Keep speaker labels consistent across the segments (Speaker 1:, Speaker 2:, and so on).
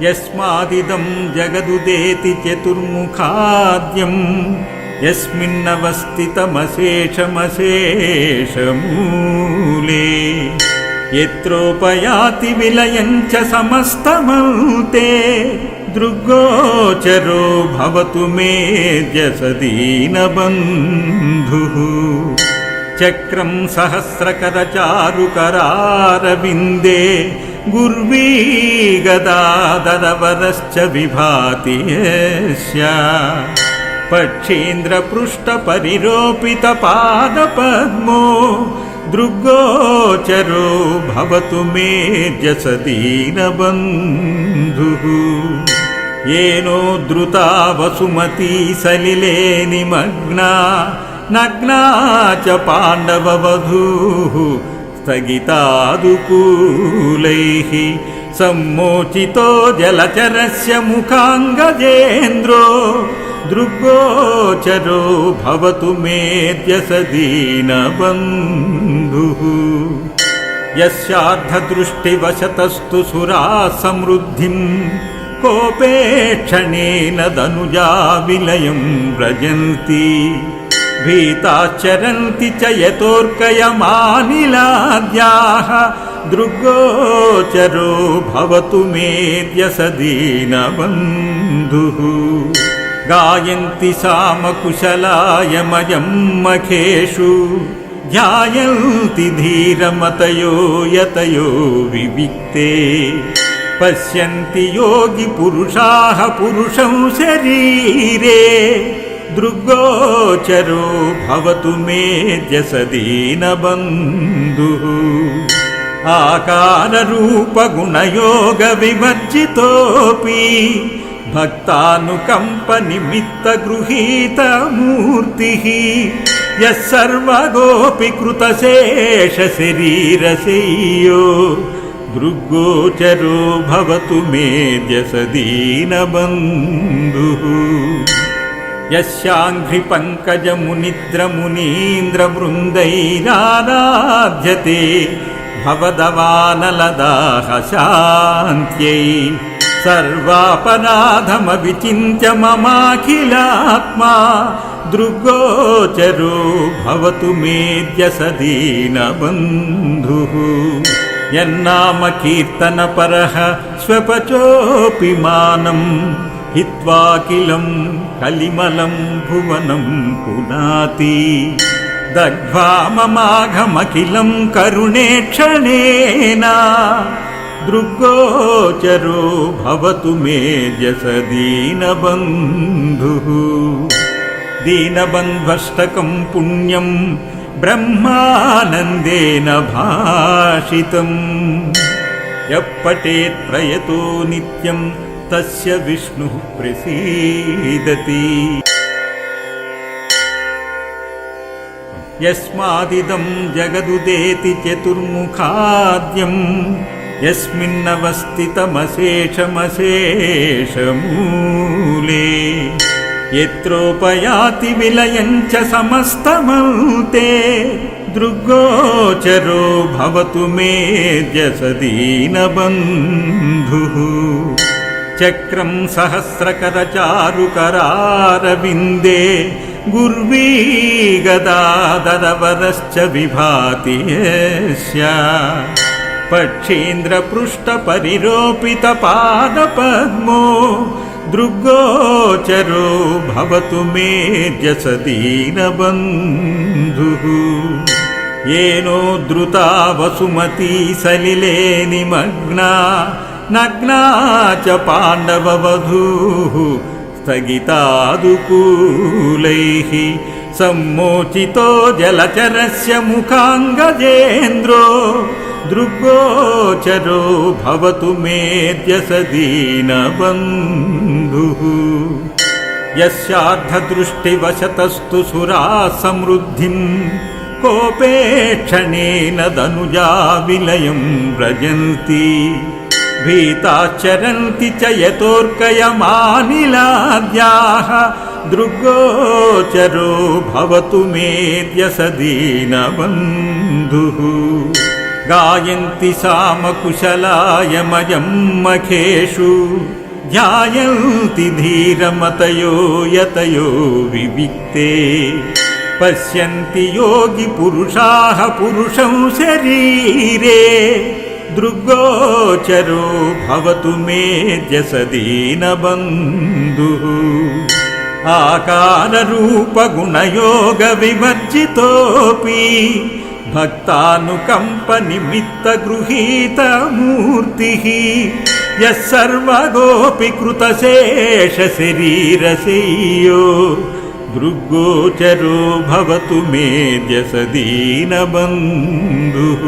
Speaker 1: यस्मादिदं जगदुदेति चतुर्मुखाद्यं यस्मिन्नवस्थितमशेषमशेषमूले यत्रोपयाति विलयं च समस्तमन्ते दृग्गोचरो भवतु मेऽद्य दीनबन्धुः चक्रं सहस्रकरचारुकरारविन्दे गुर्वी गदाधरवरश्च विभाति यस्य पक्षीन्द्रपृष्ठपरिरोपितपादपद्मो दृग्गोचरो भवतु मेऽद्य दीनबन्धुः येनो द्रुता वसुमती सलिले निमग्ना नग्ना च पाण्डववधूः स्थगितादुकूलैः सम्मोचितो जलचरस्य मुखाङ्गजेन्द्रो दृग्गोचरो भवतु मेऽद्य दीनबन्धुः यस्यार्धदृष्टिवशतस्तु सुराः समृद्धिं कोपेक्षणेन दनुजा विलयं व्रजन्ति भीताश्चरन्ति च यतोऽर्कयमानिलाद्याः दृग्गोचरो भवतु मेऽद्य दीनबन्धुः गायन्ति सामकुशलायमयं मखेषु ध्यायन्ति धीरमतयो यतयो विविक्ते पश्यन्ति योगिपुरुषाः पुरुषं शरीरे दृग्गोचरो भवतु मेऽद्य दीनबन्धुः आकाररूपगुणयोगविवर्जितोऽपि भक्तानुकम्पनिमित्तगृहीतमूर्तिः यः सर्वगोऽपि दृग्गोचरो भवतु मेऽद्य दीनबन्धुः यस्याङ्घ्रिपङ्कजमुनिद्रमुनीन्द्रवृन्दैराराध्यते भवदवानलदाः शान्त्यै सर्वापराधमविचिन्त्य ममाखिलात्मा दृग्गोचरो भवतु मेऽद्य दीनबन्धुः यन्नाम कीर्तनपरः स्वपचोऽपि मानं हित्वाखिलं कलिमलं भुवनं पुनाति दग्ध्वा ममाघमखिलं करुणेक्षणेन दृग्गोचरो भवतु मेऽद्य दीनबन्धुः दीनबन्ध्वष्टकं पुण्यं ब्रह्मानन्देन भाषितं यः पठेत् प्रयतो नित्यं तस्य विष्णुः प्रसीदति यस्मादिदं जगदुदेति चतुर्मुखाद्यं यस्मिन्नवस्थितमशेषमशेषमूले यत्रोपयाति विलयं च समस्तमन्ते दृग्गोचरो भवतु मेऽद्य दीनबन्धुः चक्रं सहस्रकरचारुकरारविन्दे गुर्वी गदाधरवरश्च विभाति यस्य पक्षीन्द्रपृष्ठपरिरोपितपादपद्मो दृग्गोचरो भवतु मेऽद्य दीनबन्धुः येनो द्रुता वसुमती सलिले निमग्ना नग्ना च पाण्डववधूः स्थगितादुकूलैः सम्मोचितो जलचरस्य मुखाङ्गजेन्द्रो दृग्गोचरो भवतु मेऽद्य दीनबन्धुः यस्यार्धदृष्टिवशतस्तु सुराः समृद्धिं कोपेक्षणेन दनुजा विलयं व्रजन्ति भीताश्चरन्ति च यतोऽर्कयमानिलाद्याः दृग्गोचरो भवतु मेऽद्य दीनबन्धुः गायन्ति सामकुशलायमयं मखेषु ध्यायन्ति धीरमतयो यतयो विविक्ते पश्यन्ति योगिपुरुषाः पुरुषं शरीरे दृग्गोचरो भवतु मेऽद्य दीनबन्धुः आकाररूपगुणयोगविवर्जितोऽपि भक्तानुकम्पनिमित्तगृहीतमूर्तिः यः सर्वगोऽपि कृतशेषशरीरशय्यो दृग्गोचरो भवतु मेऽद्य दीनबन्धुः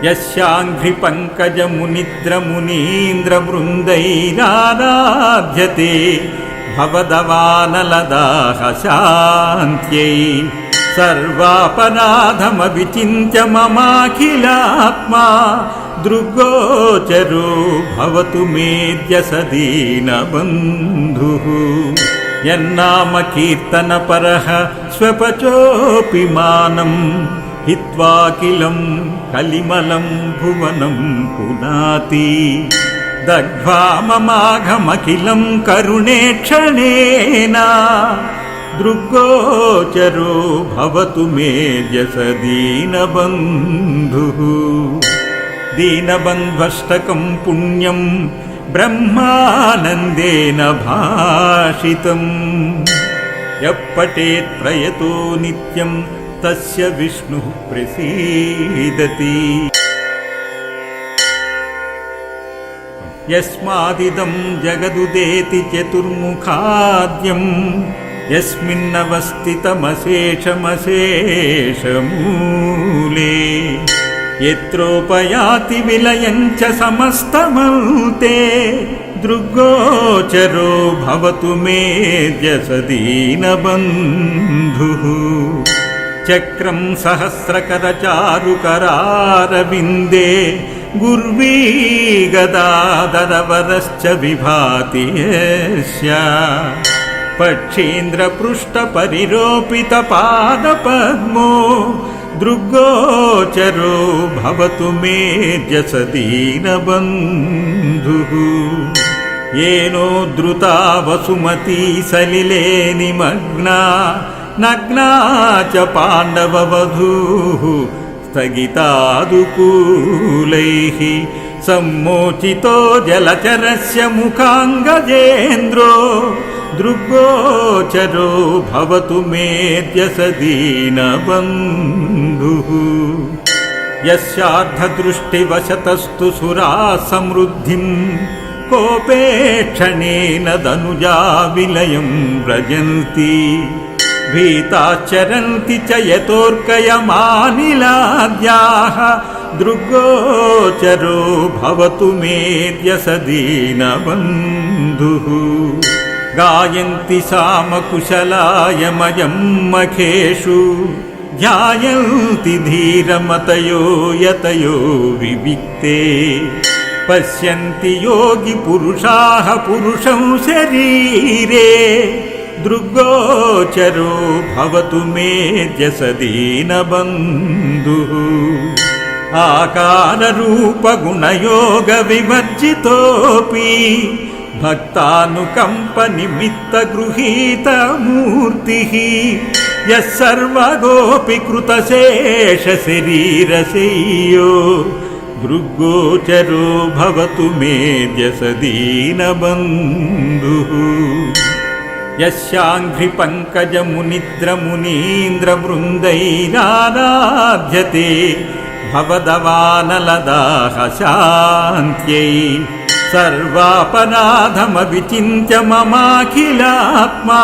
Speaker 1: यस्याङ्घ्रिपङ्कजमुनिद्रमुनीन्द्रवृन्दैराराध्यते भवदवानलदाः शान्त्यै सर्वापराधमविचिन्त्य ममाखिलात्मा दृग्गोचरो भवतु मेऽद्य दीनबन्धुः यन्नाम कीर्तनपरः स्वपचोऽपि मानम् हित्वाखिलं कलिमलं भुवनं पुनाति दग्ध्वा ममाघमखिलं करुणेक्षणेन दृग्गोचरो भवतु मेऽद्य दीनबन्धुः दीनबन्ध्वष्टकं पुण्यं ब्रह्मानन्देन भाषितं यः पठेत् प्रयतो नित्यं तस्य विष्णुः प्रसीदति यस्मादिदं जगदुदेति चतुर्मुखाद्यं यस्मिन्नवस्थितमशेषमशेषमूले यत्रोपयाति विलयं च समस्तमन्ते दृग्गोचरो भवतु मेऽद्य दीनबन्धुः चक्रं सहस्रकरचारुकरारविन्दे गुर्वी गदाधरवरश्च विभाति यस्य पक्षीन्द्रपृष्ठपरिरोपितपादपद्मो दृग्गोचरो भवतु मेऽद्य दीनबन्धुः येनोद्धृता वसुमती सलिले निमग्ना नग्ना च पाण्डववधूः स्थगितादुकूलैः सम्मोचितो जलचरस्य मुखाङ्गजेन्द्रो दृग्गोचरो भवतु मेऽद्य दीनबन्धुः यस्यार्धदृष्टिवशतस्तु सुराः समृद्धिं कोपेक्षणेन दनुजा विलयं व्रजन्ति भीताश्चरन्ति च यतोऽर्कयमानिलाद्याः दृग्गोचरो भवतु मेऽद्य दीनबन्धुः गायन्ति सामकुशलायमयं मखेषु ध्यायन्ति धीरमतयो यतयो विविक्ते पश्यन्ति योगिपुरुषाः पुरुषं शरीरे दृग्गोचरो भवतु मेऽद्य दीनबन्धुः आकाररूपगुणयोगविवर्जितोऽपि भक्तानुकम्पनिमित्तगृहीतमूर्तिः यः सर्वगोऽपि कृतशेषशरीरशय्यो दृग्गोचरो भवतु मेऽद्य दीनबन्धुः यस्याङ्घ्रिपङ्कजमुनिद्रमुनीन्द्रवृन्दैराराध्यते भवदवानलदाः शान्त्यै सर्वापराधमविचिन्त्य ममाखिलात्मा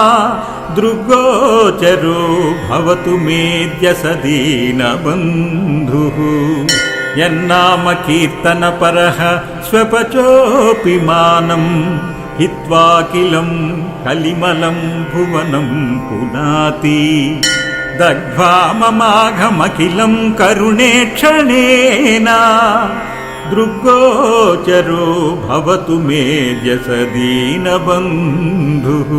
Speaker 1: दृग्गोचरो भवतु मेऽद्य दीनबन्धुः यन्नाम कीर्तनपरः स्वपचोऽपि मानम् हित्वाखिलं कलिमलं भुवनं पुनाति दग्ध्वा ममाघमखिलं करुणेक्षणेन दृग्गोचरो भवतु मेऽद्य दीनबन्धुः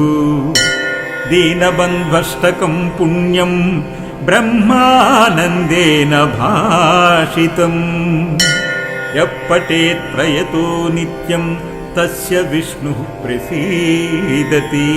Speaker 1: दीनबन्ध्वष्टकं पुण्यं బ్రహ్మానందేన భాషితం యః పఠేత్ ప్రయతో నిత్యం తస్య విష్ణుః ప్రసీదతి.